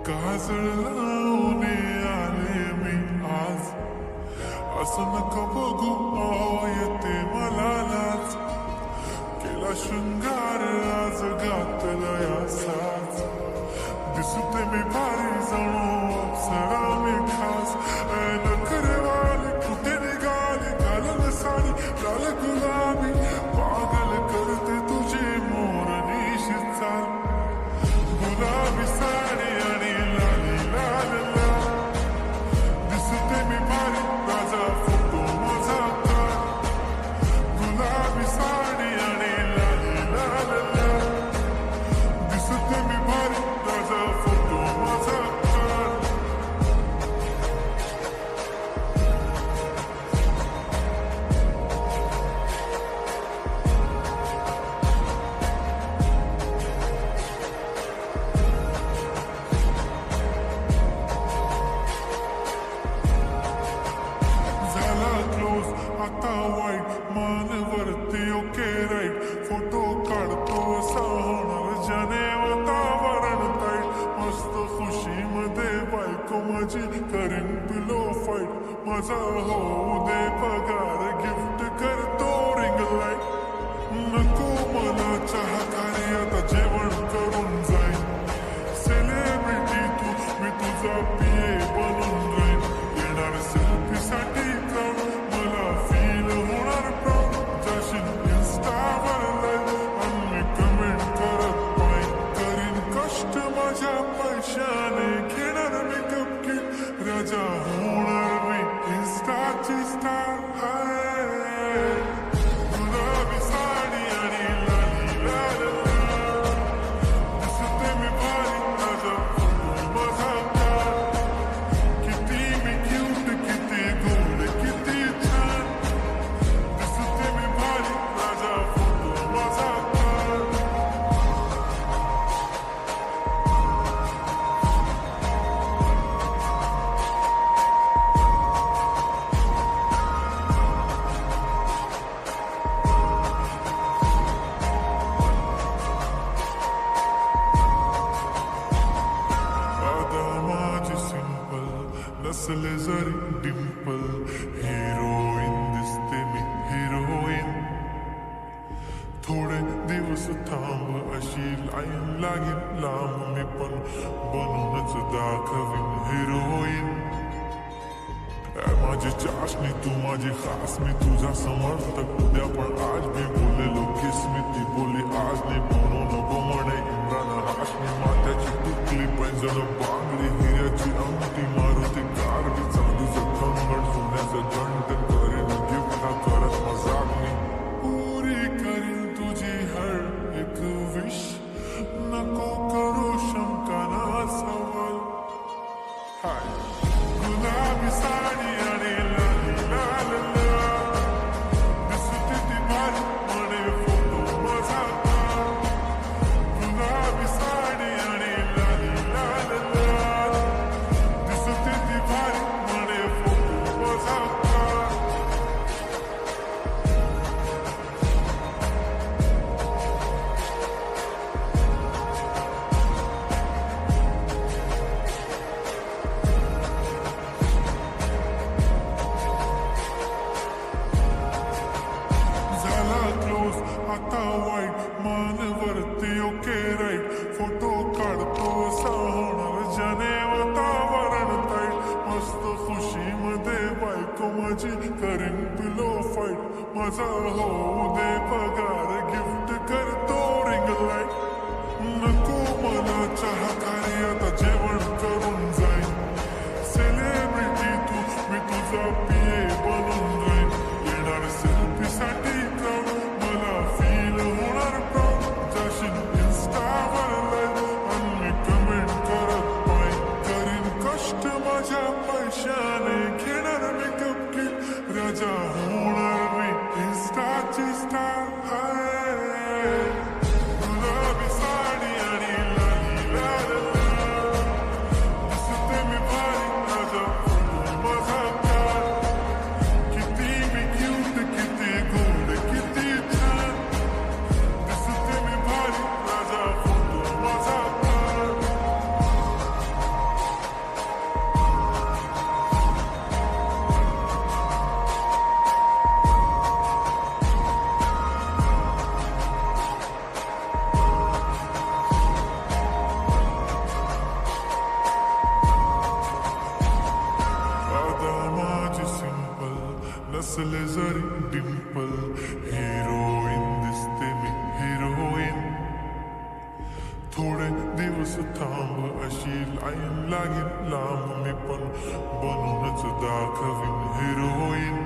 काजळ लावून आले मी आज, असं नका बघू येते मला लाज. केला शृंगार आज घातला साज, दिसते मी भारी जणू अप्सरा मी खास. नखरेवाली कुठे निघाली घालून साडी लाल गुलाबी, पागल करते तुझी मोरनीशी चाल. गुलाबी साडी आणि लाली लाल लाल, दिसते मी भारी राजा फोटो माझा काढ. गुलाबी साडी आणि लाली लाल लाल, दिसते मी भारी राजा फोटो माझा काढ. आता वाईट मानवरती ओके राईट, फोटो काढतो असा होणार ज्याने वातावरण ताईट. मस्त खुशीमध्ये बायको माझी करीन पिलो फाईट. माझा होऊ दे पगार गिफ्ट करतो रिंग लाईट. नको मला चहा खारी आता जेवण करून जाईन. सेलिब्रिटी तू मी तुझा पिये बनून राहीन. येणार सेल्फी साठी क्राऊड मला फील होणार प्राऊड. जाशील इन्स्टावर लाईव्ह आणि कमेंट करत पाहिन. करीन कष्ट माझ्या पैशाने घेणार मेकअप किट. राजा होणार मी इन्स्टाची स्टार. गुलाबी साडी आणि लाली लाल लाल, दिसते मी भारी राजा फोटो माझा काढ. किती मी क्यूट किती गोड किती छान, दिसते मी भारी राजा फोटो माझा काढ. आता माझी सिंपल नसले जरी डिंपल, हिरोईन दिसते मी हिरोईन. थोडे दिवस थांब अशी लाईन लागेल लांब, मी पण बनूनच दाखवीन हिरोईन. माझी चाशनी तू माझी खास, मी तुझा समर्थक उद्या पण आज मी बोललेलो किस मी ती बोली आज नाही. म्हणून नको म्हणे इम्रान हाशमी, मात्याची टिकली पैंजण बांगडी हिऱ्याची अंगठी, मारुती कार बी चांदीचं कंगण सोन्याचं घंटन. करीन गिफ्ट हा करत मजाक मी, पुरी करीन तुझी हर एक विश. नको करू शंका ना सवाल. हाय गुलाबी साडी आणि लाली लाल लाल, दिसते ती भारी म्हणे फोटो माझा काढ. गुलाबी साडी आणि लाली लाल लाल, दिसते ती भारी म्हणे फोटो माझा काढ. आता वाईट मानवरती ओके राईट, फोटो काढतो असा होणार ज्याने वातावरण ताईट. मस्त खुशीमध्ये बायको माझी करीन पिलो फाईट. माझा होऊ दे पगार गिफ्ट करतो रिंग लाईट. नको मला चहा खारी आता जेवण करून जाईन. सेलिब्रिटी तू मी तुझा पिये बनून राहीन. येणार सेल्फी साठी क्राऊड मला फील होणार प्राऊड. जाशील इन्स्टावर लाईव्ह आणि कमेंट करत पाहिन. करीन कष्ट माझ्या पैशाने घेणार मेकअप किट. राजा होणार मी इन्स्टाची स्टार. गुलाबी साडी आणि लाली लाल लाल, दिसते मी भारी राजा फोटो माझा काढ. जरी डिंपल हिरोईन दिसते मी हिरोईन थोडे दिवस थांब अशी लाईन लागेल लांब मी पण बनूनच दाखवीन हिरोईन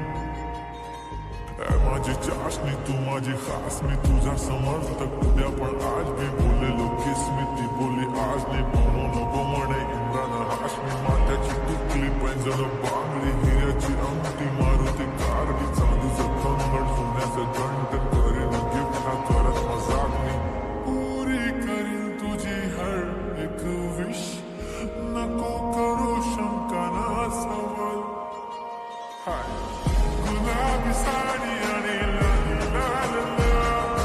माझी चाशनी तू माझी खास मी तुझा समर्थक उद्या पण आज मी बोललेलो किस्मती बोली आज नाही म्हणू नको म्हणे इम्रान हाशमी माथ्याची तुकली पैंजण बांगली हिऱ्याची अंगठी मारुती कारली चांदीचं कंगण सोन्याचं घंटन करीन गिफ्ट हा करत मजाक मी पुरी करीन तुझी हर एक विश नको करू शंका ना सवाल हाय गुलाबी साडी आणि लाली लाल लाल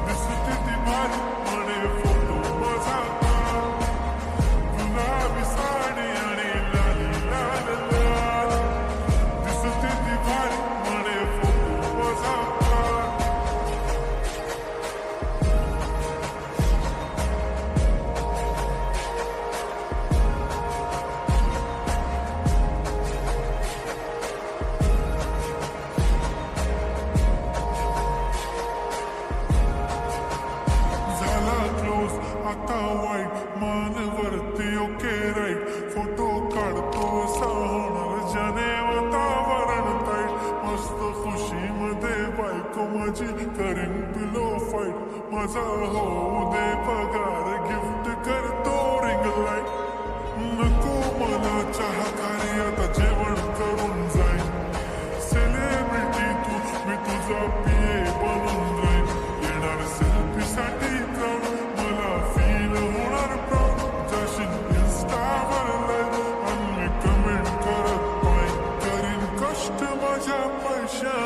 दिसते ती भारी म्हणे फोटो माझा गुलाबी साडी आणि लाली लाल लाल दिसते ती भारी म्हणे फोटो माझा आता वाईट मानवरती ओके राईट फोटो काढतो असा होणार ज्याने वातावरण ताईट मस्त खुशीमध्ये बायको माझी करीन पिलो फाईट माझा होऊ दे पगार गिफ्ट करतो रिंग लाईट नको मला चहा खारी आता जेवण करून जाईन सेलिब्रिटी तू मी तुझा पिये बनून जाईन येणार सेल्फी साठी माझ्या पैशाने